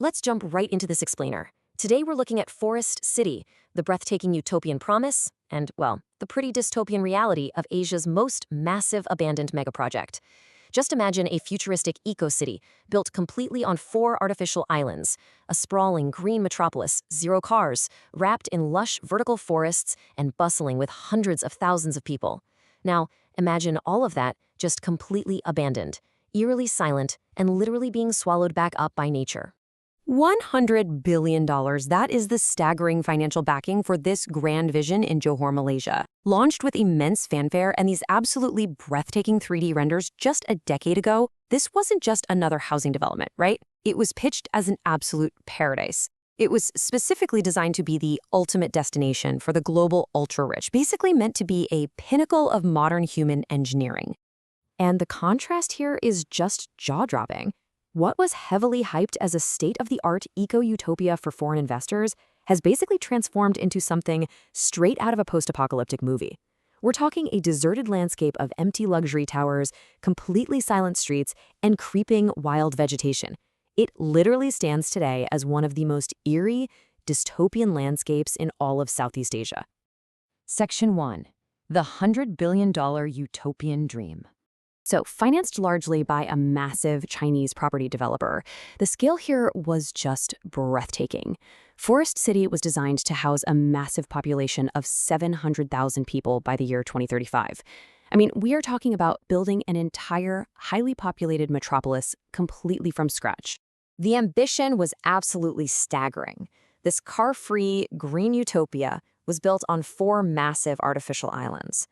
Let's jump right into this explainer. Today we're looking at Forest City, the breathtaking utopian promise, and, well, the pretty dystopian reality of Asia's most massive abandoned megaproject. Just imagine a futuristic eco-city built completely on 4 artificial islands, a sprawling green metropolis, 0 cars, wrapped in lush vertical forests and bustling with hundreds of thousands of people. Now, imagine all of that just completely abandoned, eerily silent, and literally being swallowed back up by nature. $100 billion, that is the staggering financial backing for this grand vision in Johor, Malaysia. Launched with immense fanfare and these absolutely breathtaking 3D renders just a decade ago, this wasn't just another housing development, right? It was pitched as an absolute paradise. It was specifically designed to be the ultimate destination for the global ultra-rich, basically meant to be a pinnacle of modern human engineering. And the contrast here is just jaw-dropping. What was heavily hyped as a state-of-the-art eco-utopia for foreign investors has basically transformed into something straight out of a post-apocalyptic movie. We're talking a deserted landscape of empty luxury towers, completely silent streets, and creeping wild vegetation. It literally stands today as one of the most eerie, dystopian landscapes in all of Southeast Asia. Section 1. The $100 billion Utopian Dream. So, financed largely by a massive Chinese property developer, the scale here was just breathtaking. Forest City was designed to house a massive population of 700,000 people by the year 2035. I mean, we are talking about building an entire, highly populated metropolis completely from scratch. The ambition was absolutely staggering. This car-free, green utopia was built on 4 massive artificial islands.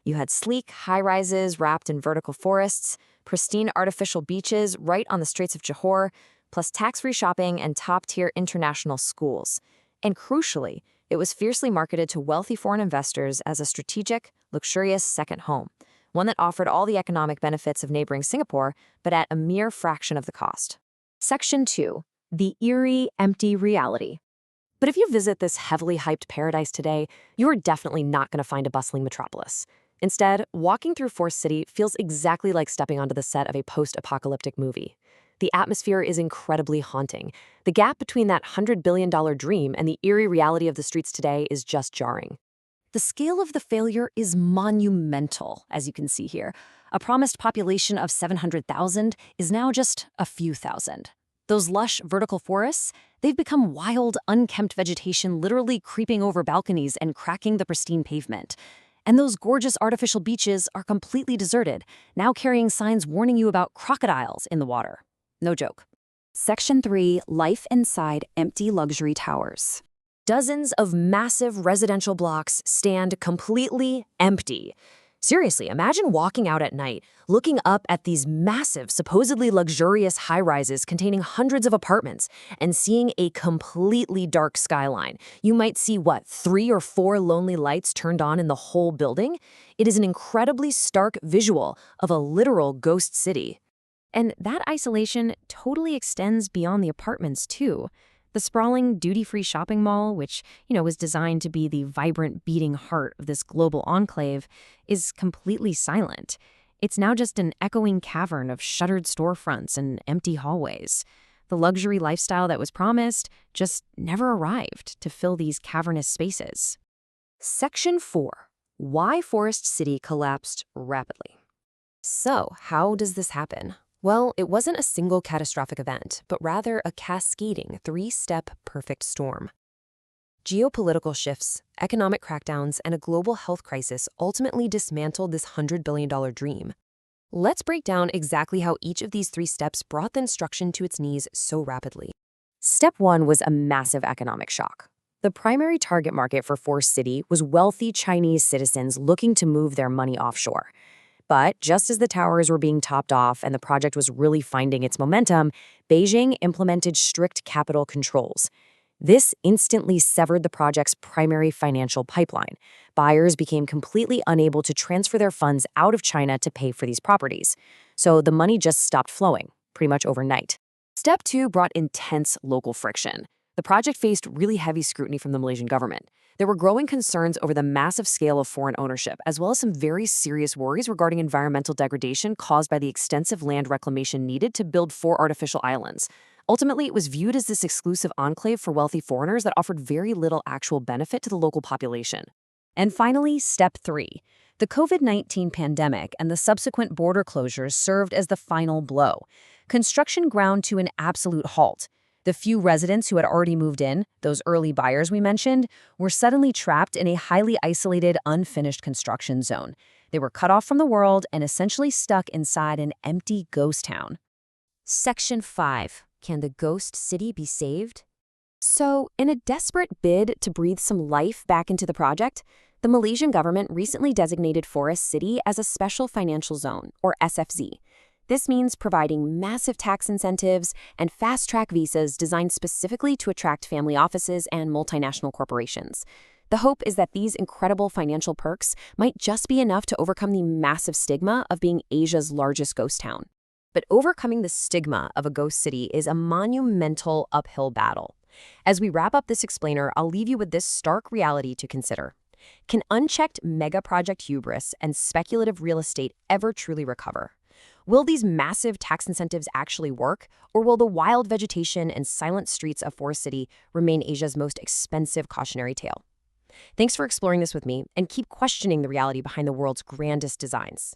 You had sleek high-rises wrapped in vertical forests, pristine artificial beaches right on the Straits of Johor, plus tax-free shopping and top-tier international schools. And crucially, it was fiercely marketed to wealthy foreign investors as a strategic, luxurious second home, one that offered all the economic benefits of neighboring Singapore, but at a mere fraction of the cost. Section 2. The eerie, empty reality. But if you visit this heavily hyped paradise today, you're definitely not going to find a bustling metropolis. Instead, walking through Forest City feels exactly like stepping onto the set of a post-apocalyptic movie. The atmosphere is incredibly haunting. The gap between that $100 billion dream and the eerie reality of the streets today is just jarring. The scale of the failure is monumental, as you can see here. A promised population of 700,000 is now just a few thousand. Those lush vertical forests, they've become wild, unkempt vegetation literally creeping over balconies and cracking the pristine pavement. And those gorgeous artificial beaches are completely deserted, now carrying signs warning you about crocodiles in the water. No joke. Section 3. Life inside empty luxury towers. Dozens of massive residential blocks stand completely empty. Seriously, imagine walking out at night, looking up at these massive, supposedly luxurious high-rises containing hundreds of apartments, and seeing a completely dark skyline. You might see, 3 or 4 lonely lights turned on in the whole building? It is an incredibly stark visual of a literal ghost city. And that isolation totally extends beyond the apartments, too. The sprawling duty-free shopping mall, which, was designed to be the vibrant beating heart of this global enclave, is completely silent. It's now just an echoing cavern of shuttered storefronts and empty hallways. The luxury lifestyle that was promised just never arrived to fill these cavernous spaces. Section 4. Why Forest City collapsed rapidly. So, how does this happen? Well, it wasn't a single catastrophic event, but rather a cascading 3-step perfect storm. Geopolitical shifts, economic crackdowns, and a global health crisis ultimately dismantled this $100 billion dream. Let's break down exactly how each of these 3 steps brought the construction to its knees so rapidly. Step 1 was a massive economic shock. The primary target market for Forest City was wealthy Chinese citizens looking to move their money offshore. But just as the towers were being topped off and the project was really finding its momentum, Beijing implemented strict capital controls. This instantly severed the project's primary financial pipeline. Buyers became completely unable to transfer their funds out of China to pay for these properties. So the money just stopped flowing, pretty much overnight. Step 2 brought intense local friction. The project faced really heavy scrutiny from the Malaysian government. There were growing concerns over the massive scale of foreign ownership, as well as some very serious worries regarding environmental degradation caused by the extensive land reclamation needed to build 4 artificial islands. Ultimately, it was viewed as this exclusive enclave for wealthy foreigners that offered very little actual benefit to the local population. And finally, step 3. The COVID-19 pandemic and the subsequent border closures served as the final blow. Construction ground to an absolute halt. The few residents who had already moved in, those early buyers we mentioned, were suddenly trapped in a highly isolated, unfinished construction zone. They were cut off from the world and essentially stuck inside an empty ghost town. Section 5. Can the ghost city be saved? So, in a desperate bid to breathe some life back into the project, the Malaysian government recently designated Forest City as a special financial zone, or SFZ. This means providing massive tax incentives and fast-track visas designed specifically to attract family offices and multinational corporations. The hope is that these incredible financial perks might just be enough to overcome the massive stigma of being Asia's largest ghost town. But overcoming the stigma of a ghost city is a monumental uphill battle. As we wrap up this explainer, I'll leave you with this stark reality to consider. Can unchecked mega project hubris and speculative real estate ever truly recover? Will these massive tax incentives actually work, or will the wild vegetation and silent streets of Forest City remain Asia's most expensive cautionary tale? Thanks for exploring this with me, and keep questioning the reality behind the world's grandest designs.